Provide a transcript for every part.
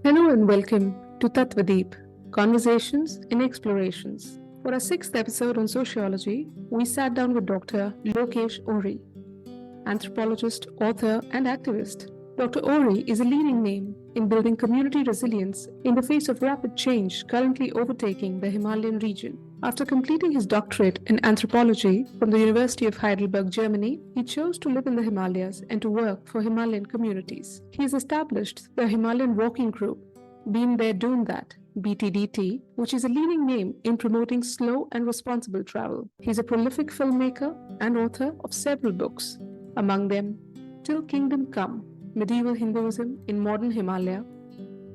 Hello and welcome to Tattvadeep, Conversations in Explorations. For our sixth episode on sociology, we sat down with Dr. Lokesh Ohri, anthropologist, author, and activist. Dr. Ohri is a leading name in building community resilience in the face of rapid change currently overtaking the Himalayan region. After completing his doctorate in anthropology from the University of Heidelberg, Germany, he chose to live in the Himalayas and to work for Himalayan communities. He has established the Himalayan Walking Group, Been There Doing That, BTDT, which is a leading name in promoting slow and responsible travel. He's a prolific filmmaker and author of several books, among them Till Kingdom Come, Medieval Hinduism in Modern Himalaya,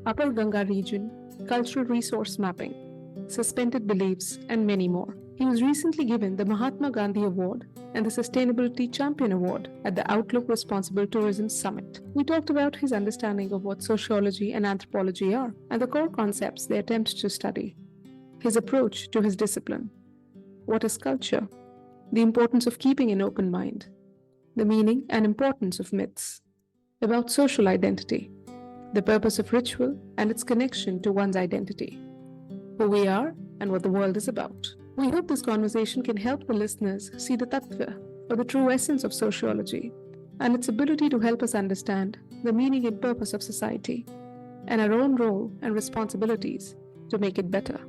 Upper Ganga Region, Cultural Resource Mapping, Suspended Beliefs, and many more. He was recently given the Mahatma Gandhi Award and the Sustainability Champion Award at the Outlook Responsible Tourism Summit. We talked about his understanding of what sociology and anthropology are and the core concepts they attempt to study, his approach to his discipline, what is culture, the importance of keeping an open mind, the meaning and importance of myths, about social identity, the purpose of ritual and its connection to one's identity, who we are and what the world is about. We hope this conversation can help the listeners see the tattva, or the true essence of sociology, and its ability to help us understand the meaning and purpose of society, and our own role and responsibilities to make it better.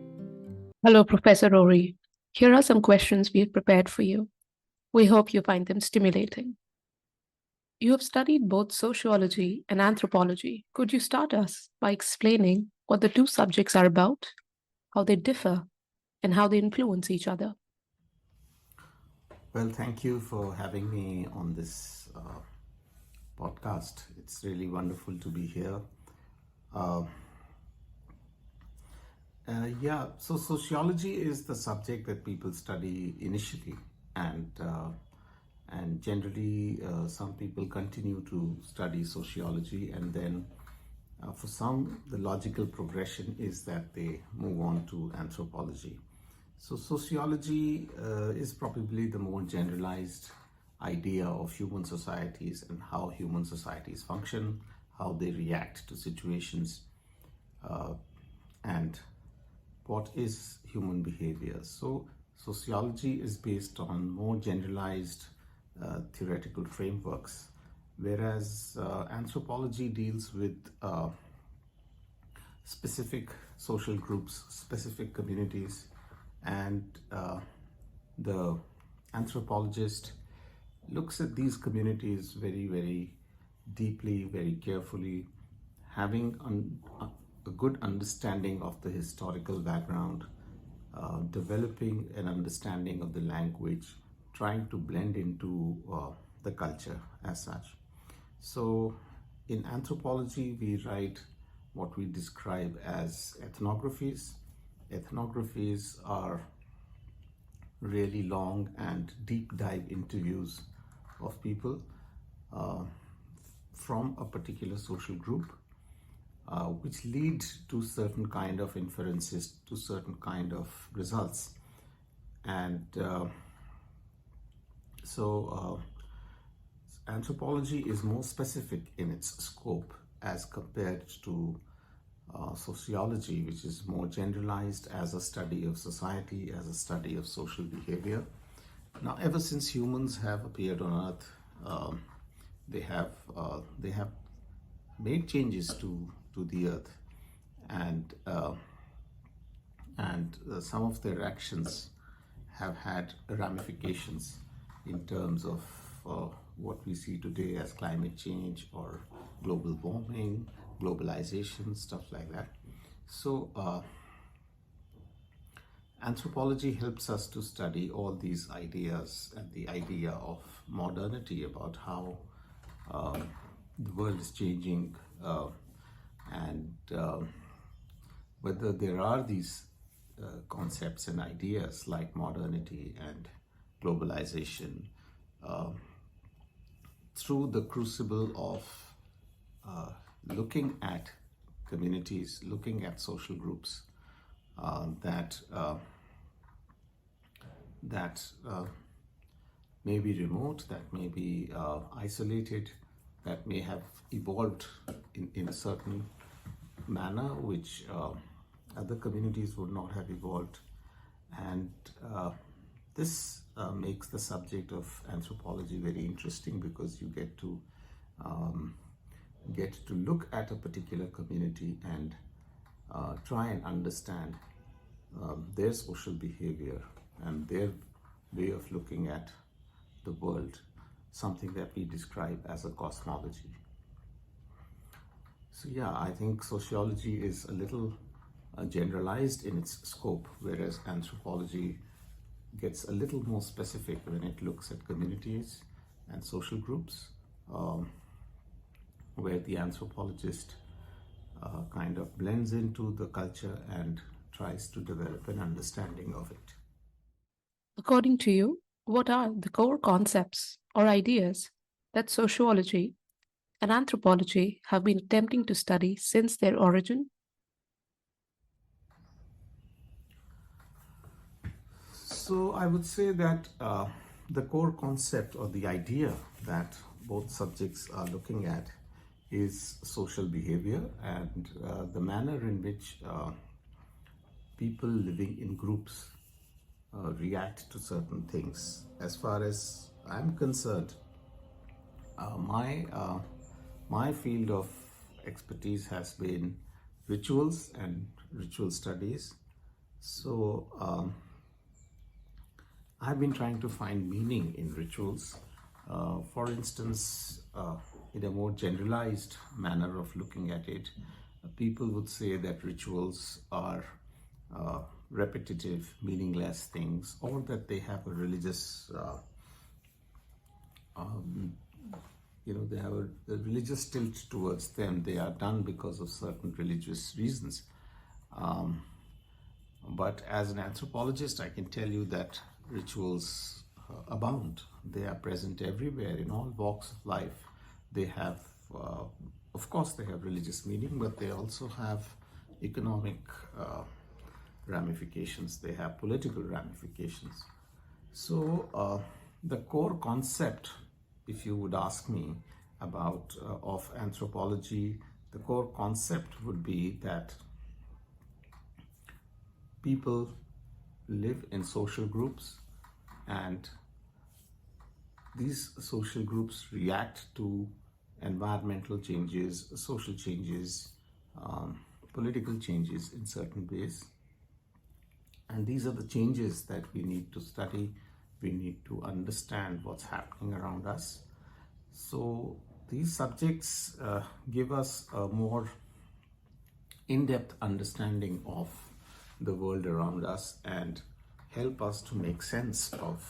Hello, Professor Ohri. Here are some questions we've prepared for you. We hope you find them stimulating. You have studied both sociology and anthropology. Could you start us by explaining what the two subjects are about, how they differ, and how they influence each other? Well, thank you for having me on this podcast. It's really wonderful to be here. So sociology is the subject that people study initially, and generally some people continue to study sociology, and then for some the logical progression is that they move on to anthropology. So sociology is probably the more generalized idea of human societies and how human societies function, how they react to situations, and what is human behavior. So sociology is based on more generalized theoretical frameworks, whereas anthropology deals with specific social groups, specific communities, and the anthropologist looks at these communities very, very deeply, very carefully, having a good understanding of the historical background, developing an understanding of the language, trying to blend into the culture as such. So in anthropology, we write what we describe as ethnographies. Ethnographies are really long and deep dive interviews of people from a particular social group, which lead to certain kind of inferences, to certain kind of results. And anthropology is more specific in its scope as compared to sociology, which is more generalized as a study of society, as a study of social behavior. Now, ever since humans have appeared on Earth, they have made changes to the Earth, and some of their actions have had ramifications in terms of what we see today as climate change or global warming, globalization, stuff like that. So anthropology helps us to study all these ideas and the idea of modernity, about how the world is changing, and whether there are these concepts and ideas like modernity and globalization through the crucible of looking at communities, looking at social groups that may be remote, that may be isolated, that may have evolved in a certain manner which other communities would not have evolved. And this makes the subject of anthropology very interesting, because you um, get to look at a particular community and try and understand their social behavior and their way of looking at the world, something that we describe as a cosmology. So yeah, I think sociology is a little generalized in its scope, whereas anthropology gets a little more specific when it looks at communities and social groups, where the anthropologist kind of blends into the culture and tries to develop an understanding of it. According to you, what are the core concepts or ideas that sociology and anthropology have been attempting to study since their origin? So I would say that the core concept or the idea that both subjects are looking at is social behavior, and the manner in which people living in groups react to certain things. As far as I'm concerned, uh, my uh, my field of expertise has been rituals and ritual studies. So I've been trying to find meaning in rituals. For instance, in a more generalized manner of looking at it, people would say that rituals are repetitive, meaningless things, or that they have a religious, they have a religious tilt towards them. They are done because of certain religious reasons. But as an anthropologist, I can tell you that rituals abound. They are present everywhere in all walks of life. They have, of course, they have religious meaning, but they also have economic ramifications. They have political ramifications. So the core concept, if you would ask me about of anthropology, the core concept would be that people live in social groups, and these social groups react to environmental changes, social changes, political changes in certain ways. And these are the changes that we need to study. We need to understand what's happening around us. So these subjects give us a more in-depth understanding of the world around us and help us to make sense of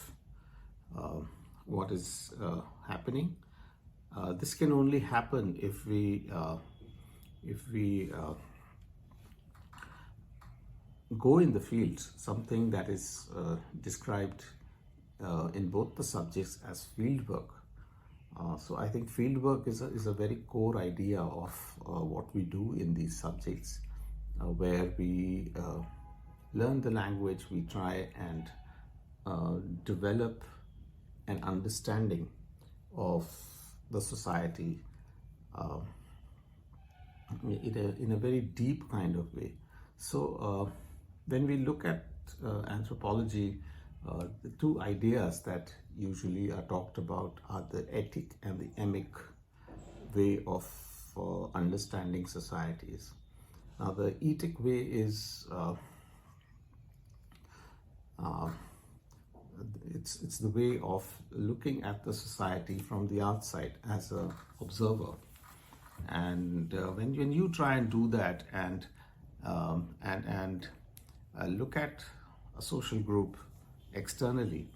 what is happening. This can only happen if we go in the field, something that is described in both the subjects as field work. So I think field work is a very core idea of what we do in these subjects, where we learn the language, we try and develop an understanding of the society in a very deep kind of way. So when we look at anthropology, the two ideas that usually are talked about are the ethic and the emic way of understanding societies. Now, the ethic way is it's the way of looking at the society from the outside as an observer. And when you try and do that and look at a social group externally,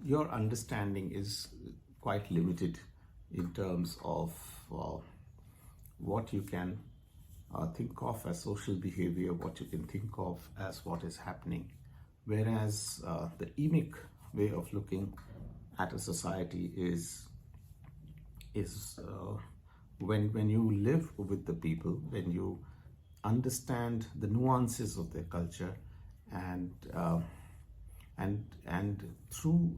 your understanding is quite limited in terms of what you can think of as social behavior, what you can think of as what is happening. Whereas the emic way of looking at a society is when you live with the people, when you understand the nuances of their culture, and through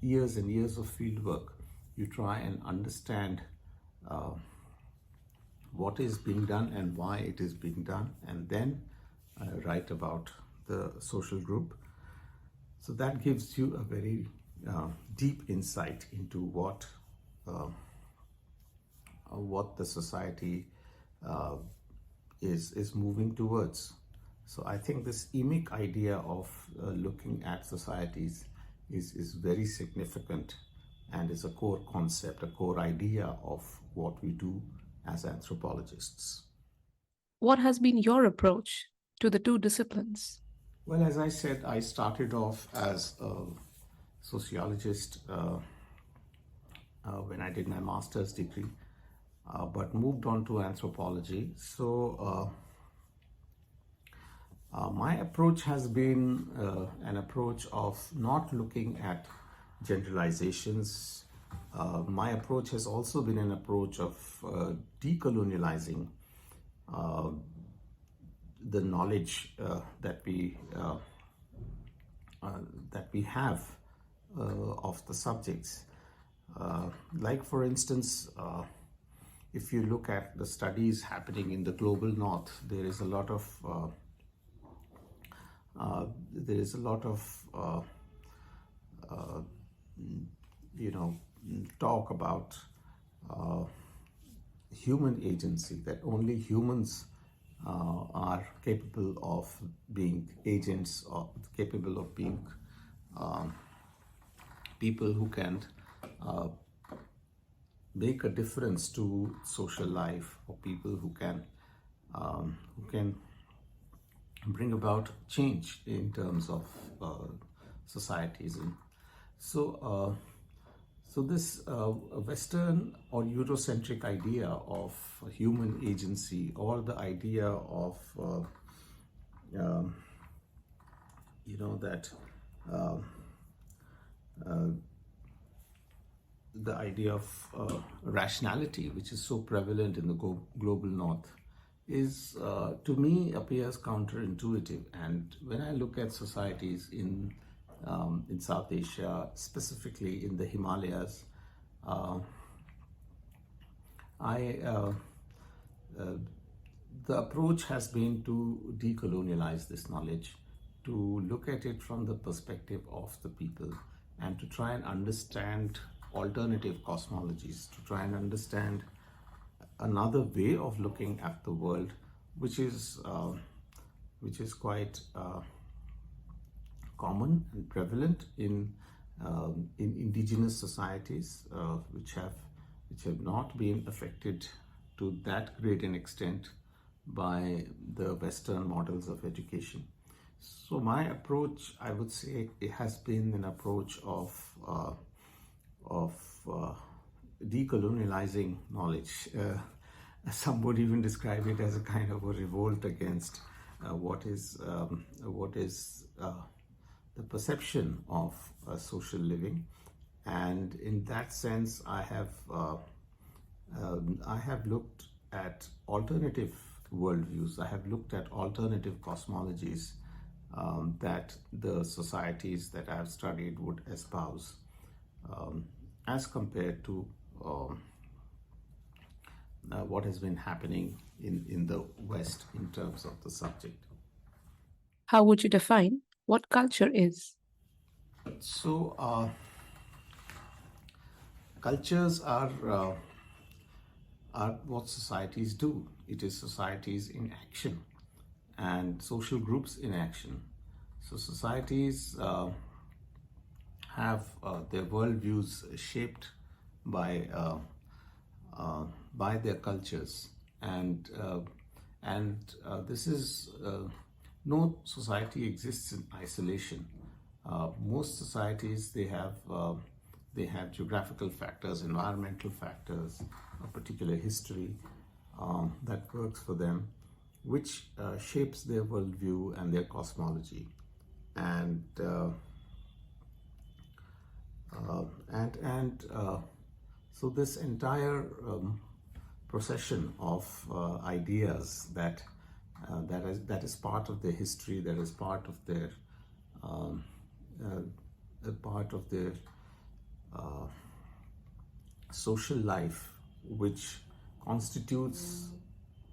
years and years of field work, you try and understand what is being done and why it is being done, and then write about the social group. So that gives you a very deep insight into what the society is moving towards. So I think this emic idea of looking at societies is very significant, and is a core concept, a core idea of what we do as anthropologists. What has been your approach to the two disciplines? Well, as I said, I started off as a sociologist when I did my master's degree, but moved on to anthropology. So my approach has been an approach of not looking at generalizations. My approach has also been an approach of decolonializing the knowledge that we have of the subjects. Like for instance, if you look at the studies happening in the global north, there is a lot of talk about human agency, that only humans are capable of being agents, or capable of being people who can make a difference to social life, or people who can bring about change in terms of societies. And so this Western or Eurocentric idea of human agency, or the idea of the idea of rationality, which is so prevalent in the global north, is to me appears counterintuitive. And when I look at societies in South Asia, specifically in the Himalayas, the approach has been to decolonialize this knowledge, to look at it from the perspective of the people, and to try and understand alternative cosmologies, to try and understand another way of looking at the world, which is quite common and prevalent in indigenous societies, which have not been affected to that great an extent by the Western models of education. So my approach, I would say, it has been an approach of decolonializing knowledge. Some would even describe it as a kind of a revolt against what is the perception of social living. And in that sense, I have looked at alternative worldviews. I have looked at alternative cosmologies that the societies that I have studied would espouse, as compared to what has been happening in the West in terms of the subject. How would you define what culture is? So, cultures are what societies do. It is societies in action and social groups in action. So societies have their worldviews shaped by their cultures, and this is no society exists in isolation. Most societies, they have geographical factors, environmental factors, a particular history that works for them, which shapes their worldview and their cosmology. And so this entire procession of ideas that is part of their history, that is part of their social life, which constitutes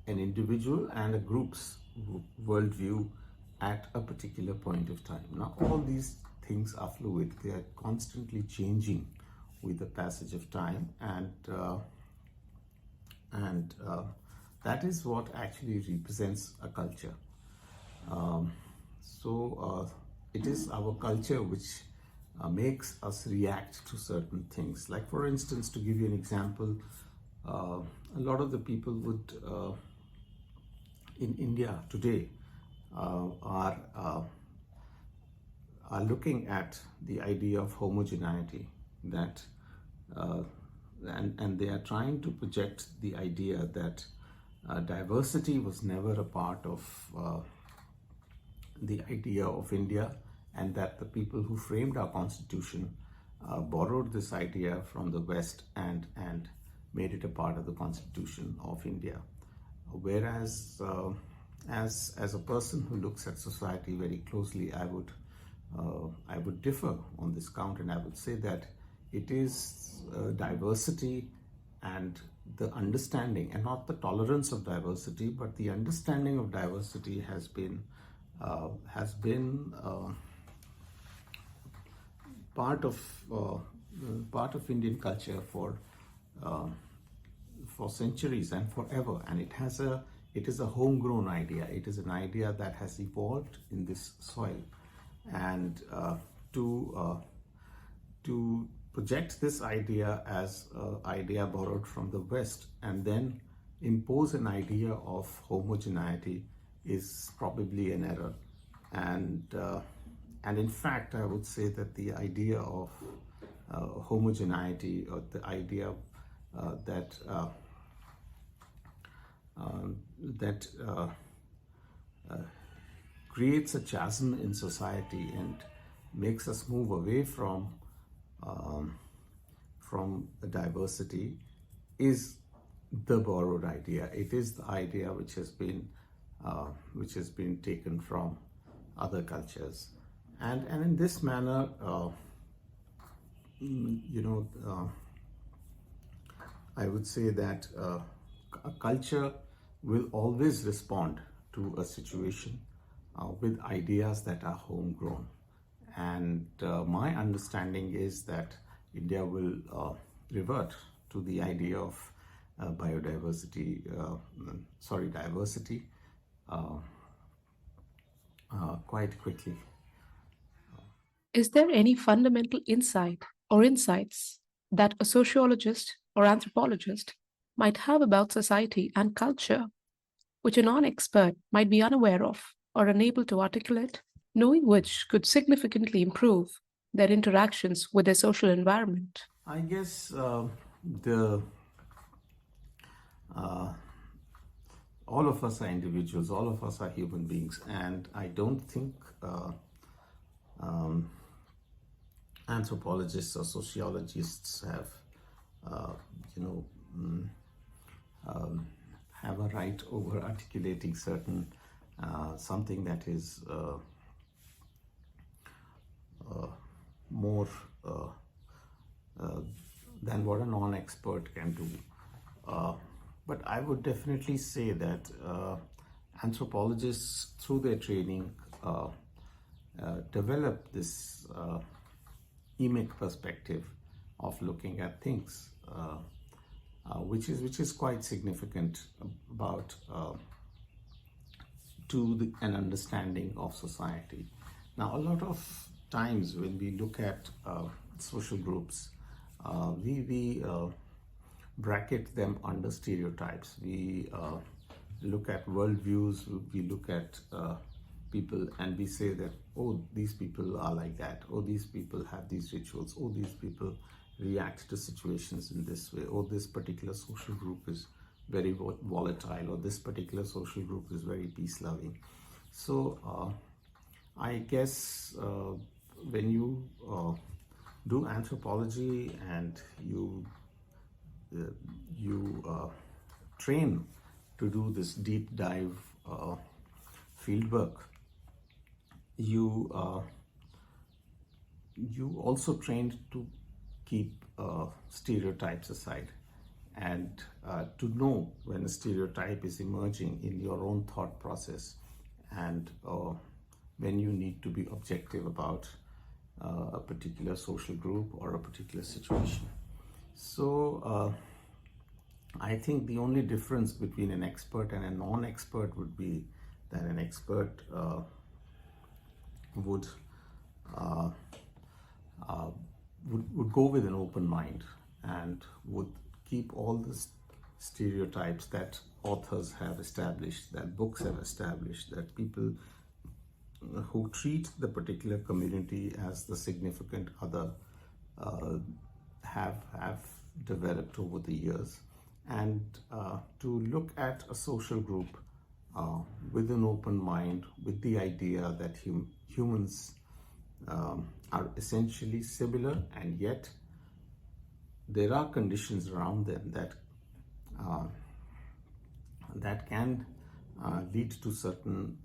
an individual and a group's worldview at a particular point of time. Now, all these things are fluid; they are constantly changing with the passage of time, and that is what actually represents a culture. So it is our culture which makes us react to certain things. Like, for instance, to give you an example, a lot of the people would in India today are looking at the idea of homogeneity, that and they are trying to project the idea that diversity was never a part of the idea of India, and that the people who framed our constitution borrowed this idea from the West and made it a part of the constitution of India. Whereas, as a person who looks at society very closely, I would differ on this count, and I would say that it is diversity and the understanding, and not the tolerance of diversity, but the understanding of diversity has been part of Indian culture for centuries and forever, and it is a homegrown idea. It is an idea that has evolved in this soil, and to project this idea as an idea borrowed from the West and then impose an idea of homogeneity is probably an error. And in fact, I would say that the idea of homogeneity, or the idea that creates a chasm in society and makes us move away from diversity, is the borrowed idea. It is the idea which has been taken from other cultures, and in this manner, I would say that a culture will always respond to a situation with ideas that are homegrown. And my understanding is that India will revert to the idea of diversity quite quickly. Is there any fundamental insight or insights that a sociologist or anthropologist might have about society and culture, which a non expert might be unaware of or unable to articulate, knowing which could significantly improve their interactions with their social environment? I guess all of us are individuals, all of us are human beings, and I don't think anthropologists or sociologists have have a right over articulating certain something that is more than what a non-expert can do. But I would definitely say that anthropologists, through their training, develop this emic perspective of looking at things, which is quite significant about an understanding of society. Now, a lot of times when we look at social groups, we bracket them under stereotypes. We look at worldviews, we look at people, and we say that, oh, these people are like that, oh, these people have these rituals, oh, these people react to situations in this way, oh, this particular social group is very volatile, or this particular social group is very peace-loving. So I guess when you do anthropology and you train to do this deep dive fieldwork, you also trained to keep stereotypes aside and to know when a stereotype is emerging in your own thought process, and when you need to be objective about a particular social group or a particular situation. So I think the only difference between an expert and a non-expert would be that an expert would uh, would go with an open mind and would keep all the stereotypes that authors have established, that books have established, that people who treat the particular community as the significant other have developed over the years, and to look at a social group with an open mind, with the idea that humans are essentially similar, and yet there are conditions around them that that can lead to certain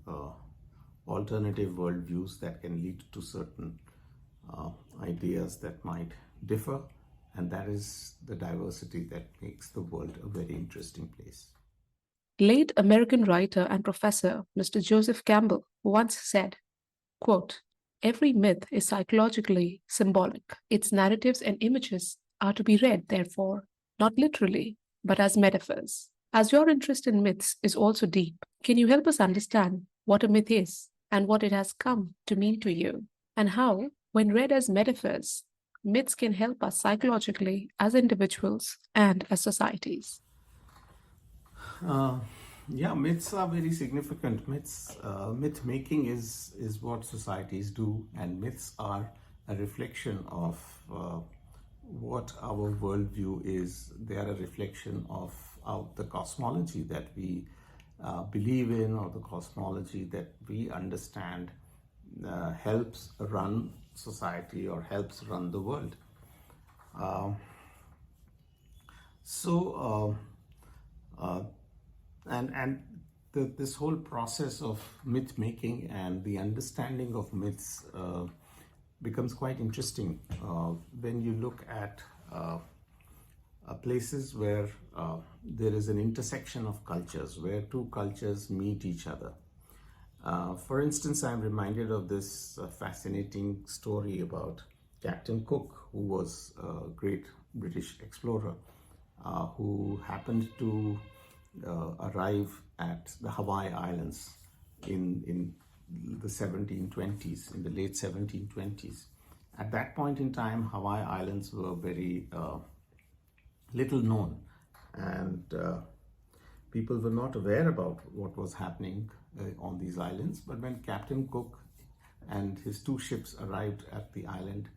alternative worldviews, that can lead to certain ideas that might differ, and that is the diversity that makes the world a very interesting place. Late American writer and professor Mr. Joseph Campbell once said, quote, "Every myth is psychologically symbolic. Its narratives and images are to be read, therefore, not literally, but as metaphors. As your interest in myths is also deep, can you help us understand what a myth is and what it has come to mean to you, and how, when read as metaphors, myths can help us psychologically as individuals and as societies?" Yeah, myths are very significant. Myth making is what societies do, and myths are a reflection of what our worldview is. They are a reflection of the cosmology that we believe in, or the cosmology that we understand helps run society or helps run the world. So. This whole process of myth making and the understanding of myths becomes quite interesting when you look at places where there is an intersection of cultures, where two cultures meet each other. For instance, I'm reminded of this fascinating story about Captain Cook, who was a great British explorer, who happened to arrive at the Hawaii Islands in the 1720s, in the late 1720s. At that point in time, Hawaii Islands were very little known, and people were not aware about what was happening on these islands. But when Captain Cook and his two ships arrived at the island,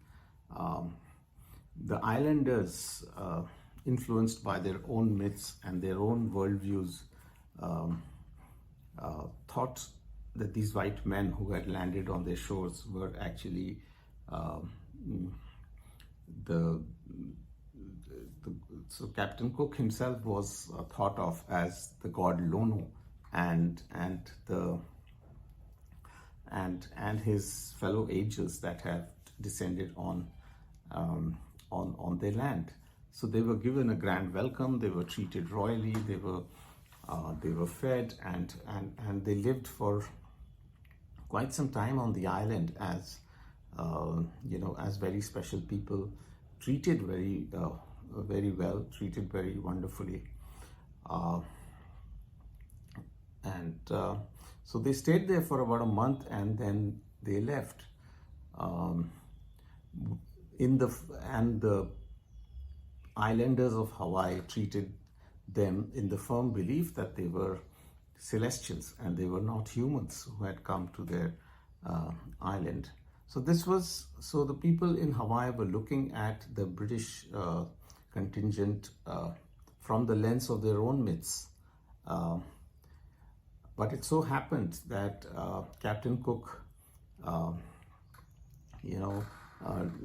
the islanders, influenced by their own myths and their own worldviews, thought that these white men who had landed on their shores were actually so Captain Cook himself was thought of as the god Lono, and his fellow angels that have descended on their land. So they were given a grand welcome. They were treated royally. They were fed, and they lived for quite some time on the island as as very special people, treated very well, treated very wonderfully, so they stayed there for about a month, and then they left. The islanders of Hawaii treated them in the firm belief that they were celestials and they were not humans who had come to their island. So the people in Hawaii were looking at the British contingent from the lens of their own myths. But it so happened that Captain Cook,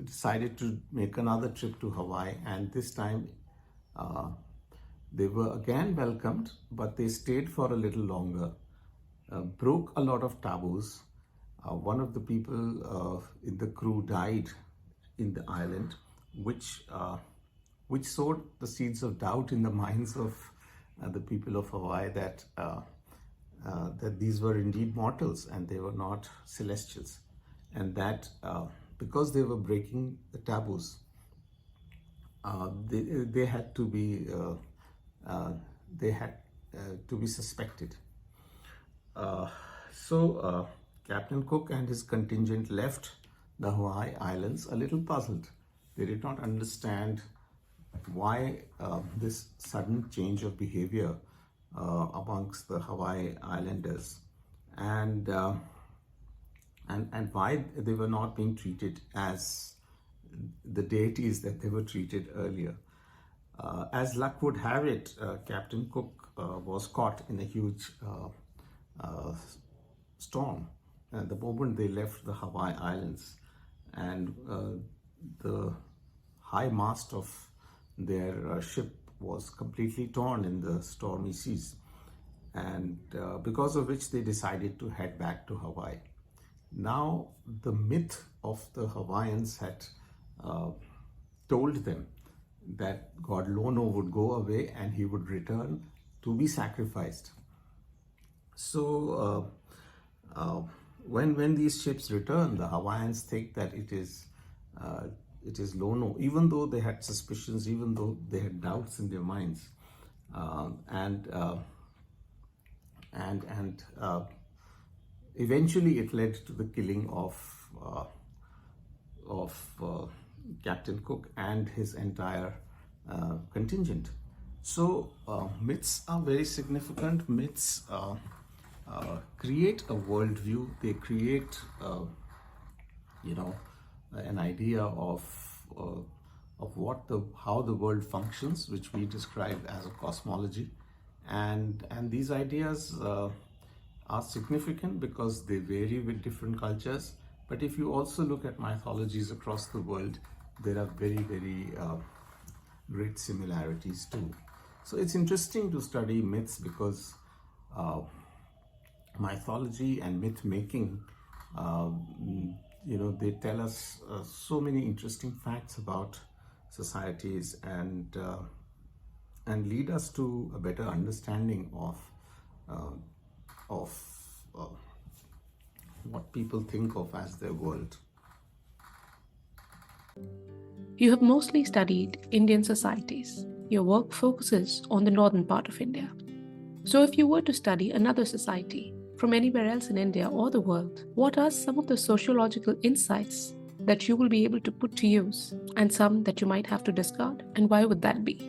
decided to make another trip to Hawaii, and this time they were again welcomed, but they stayed for a little longer, broke a lot of taboos. One of the people in the crew died in the island, which which sowed the seeds of doubt in the minds of the people of Hawaii that these were indeed mortals and they were not celestials, and that because they were breaking the taboos, they had to be suspected. So Captain Cook and his contingent left the Hawaii Islands a little puzzled. They did not understand why this sudden change of behavior amongst the Hawaii Islanders, and why they were not being treated as the deities that they were treated earlier. As luck would have it, Captain Cook was caught in a huge storm the moment they left the Hawaii Islands, and the high mast of their ship was completely torn in the stormy seas, and because of which they decided to head back to Hawaii. Now, the myth of the Hawaiians had told them that God Lono would go away and he would return to be sacrificed. So when these ships return, the Hawaiians think that it is Lono, even though they had suspicions, even though they had doubts in their minds, and eventually it led to the killing of Captain Cook and his entire contingent. So myths are very significant. Myths create a worldview. They create, an idea of how the world functions, which we describe as a cosmology, and these ideas are significant because they vary with different cultures. But if you also look at mythologies across the world, there are very, very great similarities too. So it's interesting to study myths because mythology and myth making, they tell us so many interesting facts about societies and lead us to a better understanding of what people think of as their world. You have mostly studied Indian societies. Your work focuses on the northern part of India. So if you were to study another society from anywhere else in India or the world, what are some of the sociological insights that you will be able to put to use, and some that you might have to discard, and why would that be?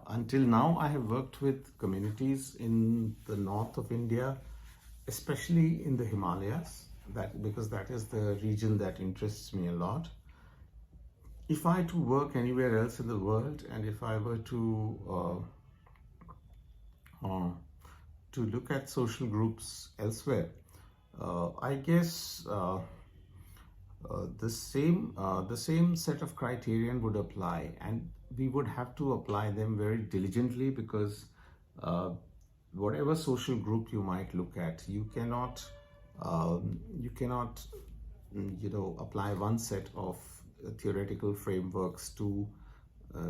Until now I have worked with communities in the north of India, especially in the Himalayas, because that is the region that interests me a lot. If I had to work anywhere else in the world, and if I were to look at social groups elsewhere, I guess the same set of criterion would apply, and we would have to apply them very diligently, because whatever social group you might look at, you cannot apply one set of theoretical frameworks to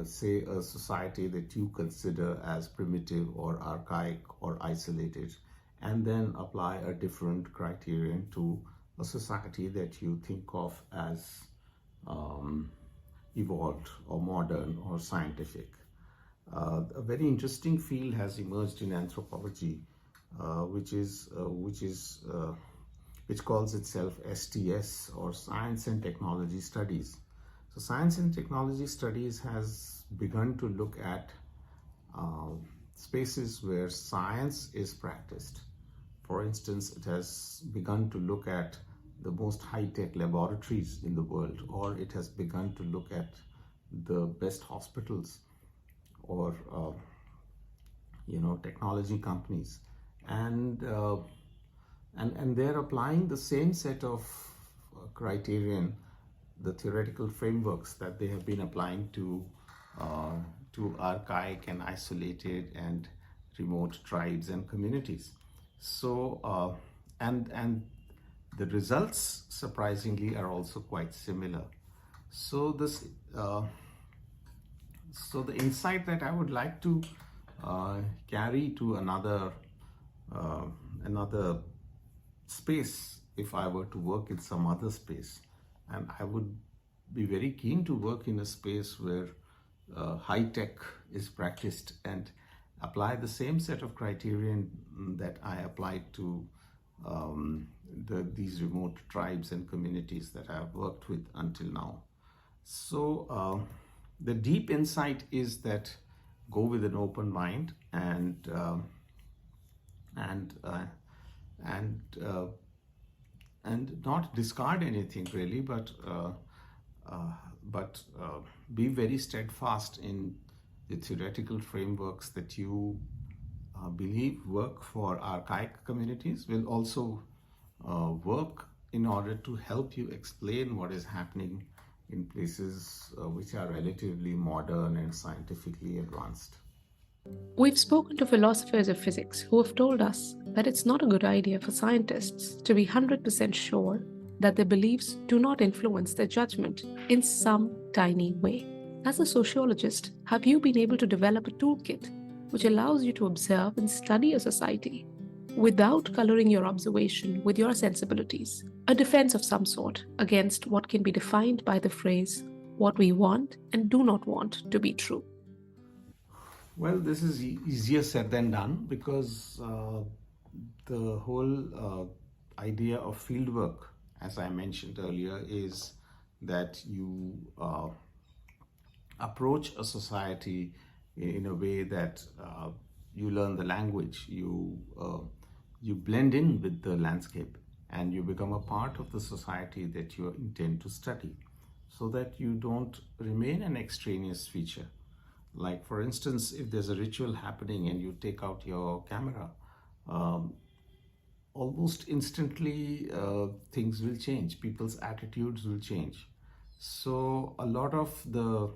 say a society that you consider as primitive or archaic or isolated, and then apply a different criterion to a society that you think of as evolved or modern or scientific. A very interesting field has emerged in anthropology, which calls itself STS, or Science and Technology Studies. So Science and Technology Studies has begun to look at spaces where science is practiced. For instance, it has begun to look at the most high-tech laboratories in the world, or it has begun to look at the best hospitals, or technology companies, and they're applying the same set of criterion, the theoretical frameworks that they have been applying to archaic and isolated and remote tribes and communities. So and the results, surprisingly, are also quite similar. So this, so the insight that I would like to carry to another space, if I were to work in some other space, and I would be very keen to work in a space where high tech is practiced and apply the same set of criterion that I applied to these remote tribes and communities that I've worked with until now. So the deep insight is that go with an open mind and not discard anything really, but be very steadfast in the theoretical frameworks that you believe work for archaic communities, will also work in order to help you explain what is happening in places which are relatively modern and scientifically advanced. We've spoken to philosophers of physics who have told us that it's not a good idea for scientists to be 100% sure that their beliefs do not influence their judgment in some tiny way. As a sociologist, have you been able to develop a toolkit which allows you to observe and study a society without coloring your observation with your sensibilities? A defense of some sort against what can be defined by the phrase, what we want and do not want to be true. Well, this is easier said than done, because the whole idea of fieldwork, as I mentioned earlier, is that you approach a society in a way that you learn the language, you blend in with the landscape, and you become a part of the society that you intend to study, so that you don't remain an extraneous feature. Like, for instance, if there's a ritual happening and you take out your camera, almost instantly things will change, people's attitudes will change. So a lot of the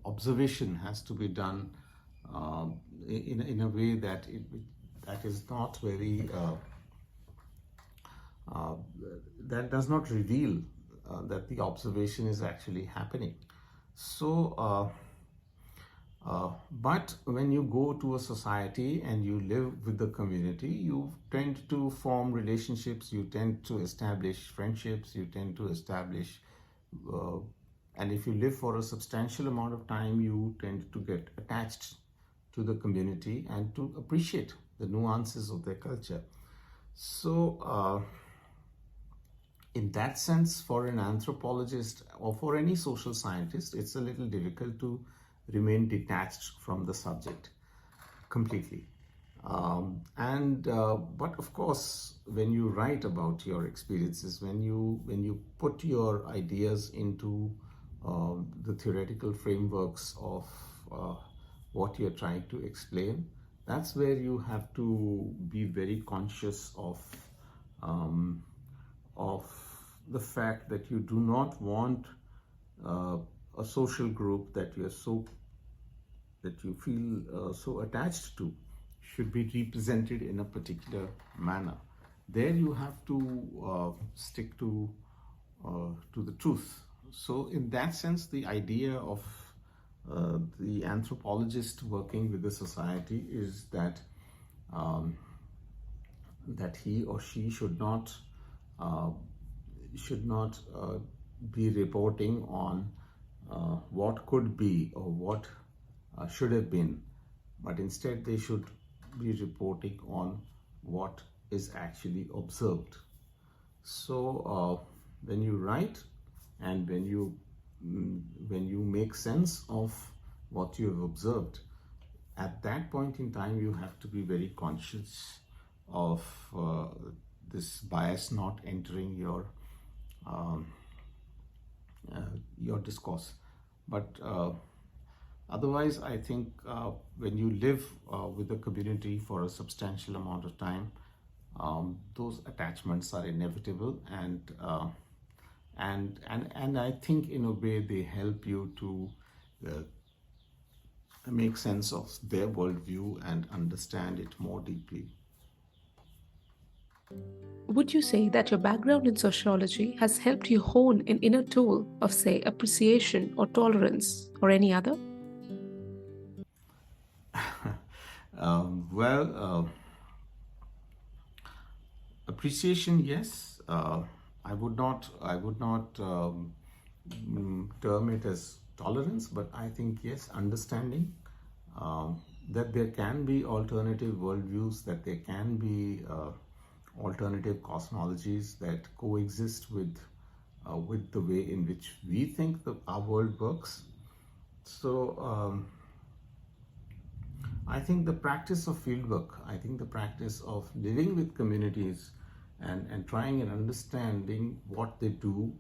observation has to be done in a way that that is not very that does not reveal that the observation is actually happening. So but when you go to a society and you live with the community, you tend to form relationships, you tend to establish friendships, you tend to establish and if you live for a substantial amount of time, you tend to get attached to the community and to appreciate the nuances of their culture. So in that sense, for an anthropologist or for any social scientist, it's a little difficult to remain detached from the subject completely. But of course, when you write about your experiences, when you put your ideas into the theoretical frameworks of what you're trying to explain, that's where you have to be very conscious of the fact that you do not want a social group that you feel so attached to should be represented in a particular manner. There you have to stick to the truth. So in that sense, the idea of the anthropologist working with the society is that that he or she should not be reporting on what could be or what should have been, but instead they should be reporting on what is actually observed. So when you write and when you make sense of what you have observed, at that point in time you have to be very conscious of this bias not entering your discourse. But otherwise, I think when you live with the community for a substantial amount of time, those attachments are inevitable, and I think in a way they help you to make sense of their worldview and understand it more deeply. Would you say that your background in sociology has helped you hone an inner tool of, say, appreciation or tolerance or any other? Well, appreciation, yes. I would not term it as tolerance, but I think yes, understanding that there can be alternative worldviews, that there can be alternative cosmologies that coexist with the way in which we think our world works. So I think the practice of fieldwork, I think the practice of living with communities and trying and understanding what they do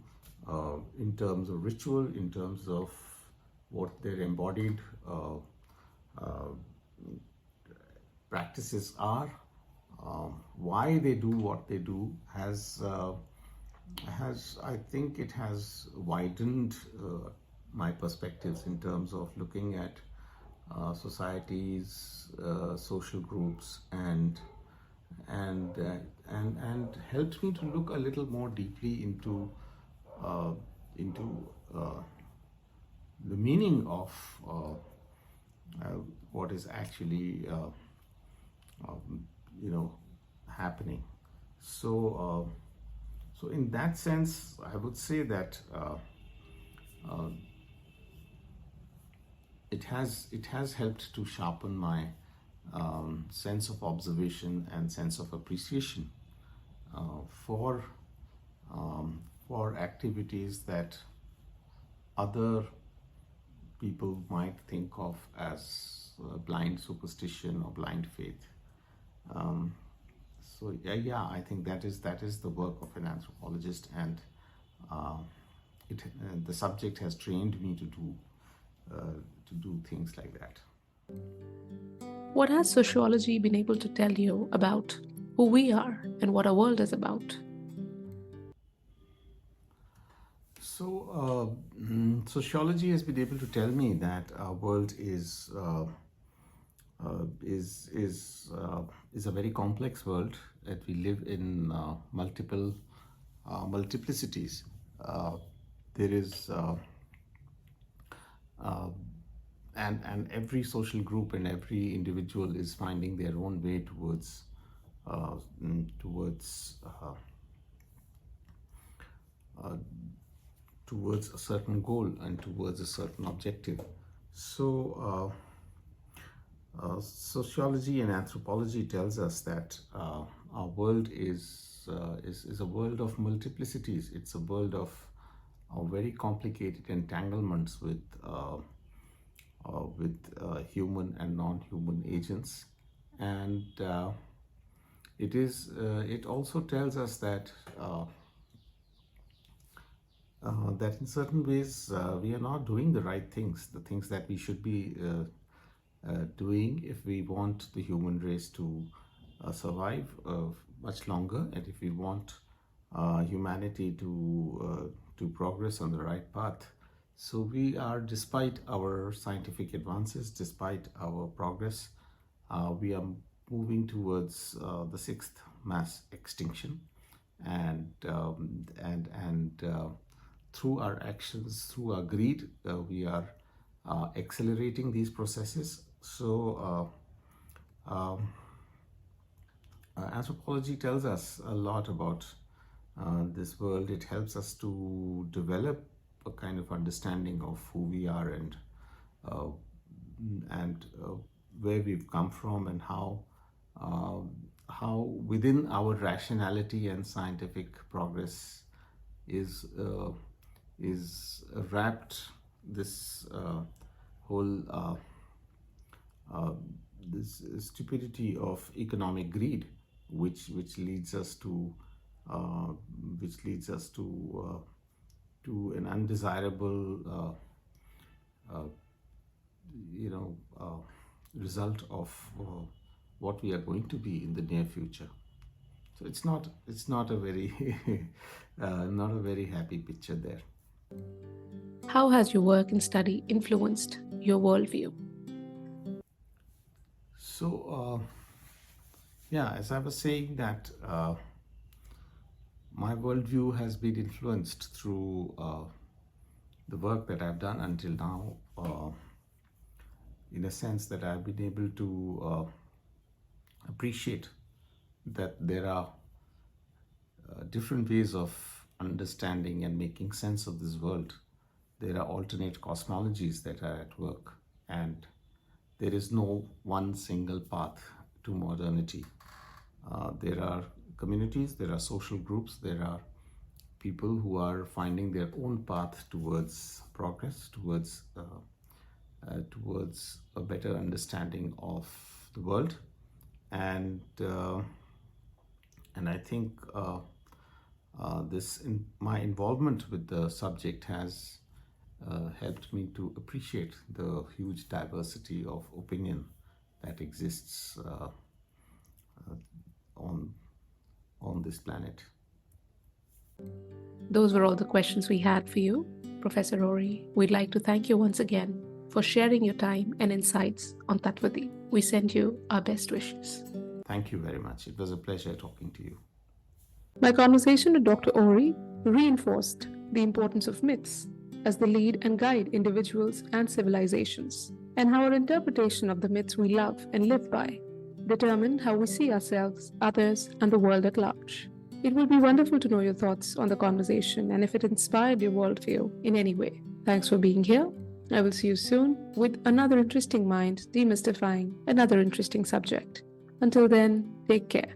in terms of ritual, in terms of what their embodied uh, practices are, why they do what they do, has I think it has widened my perspectives in terms of looking at societies, social groups, and helped me to look a little more deeply uh, into the meaning of what is actually you know happening. So in that sense, I would say that uh, it has helped to sharpen my sense of observation and sense of appreciation uh, for for activities that other people might think of as blind superstition or blind faith. Um, so I think that is the work of an anthropologist, and uh, the subject has trained me to do things like that. What has sociology been able to tell you about who we are and what our world is about? Sociology has been able to tell me that our world uh, is is uh, is a very complex world, that we live in multiple multiplicities. There is uh, and every social group and every individual is finding their own way uh, towards uh, towards a certain goal and towards a certain objective. So sociology and anthropology tells us that our world is a world of multiplicities. It's a world of very complicated entanglements with human and non-human agents, and it also tells us that in certain ways we are not doing the right things, the things that we should be doing if we want the human race to survive much longer, and if we want humanity to progress on the right path. So we are, despite our scientific advances, despite our progress, we are moving towards the sixth mass extinction, and through our actions, through our greed, we are accelerating these processes. So anthropology tells us a lot about this world. It helps us to develop a kind of understanding of who we are, uh, and where we've come from, and uh, how within our rationality and scientific progress is uh, is wrapped this whole uh, this stupidity of economic greed, which leads us uh, to an undesirable you know result of what we are going to be in the near future. So it's not a very not a very happy picture there. How has your work and study influenced your worldview? So yeah, as I was saying that. my worldview has been influenced through the work that I've done until now, in a sense that I've been able to appreciate that there are different ways of understanding and making sense of this world. There are alternate cosmologies that are at work, and there is no one single path to modernity. There are communities, there are social groups, there are people who are finding their own path towards progress, towards a better understanding of the world, and I think my involvement with the subject has helped me to appreciate the huge diversity of opinion that exists on this planet. Those were all the questions we had for you, Professor Ohri. We'd like to thank you once again for sharing your time and insights on Tattvadeep. We send you our best wishes. Thank you very much. It was a pleasure talking to you. My conversation with Dr. Ohri reinforced the importance of myths as they lead and guide individuals and civilizations, and how our interpretation of the myths we love and live by determine how we see ourselves, others, and the world at large. It will be wonderful to know your thoughts on the conversation and if it inspired your worldview in any way. Thanks for being here. I will see you soon with another interesting mind demystifying another interesting subject. Until then, take care.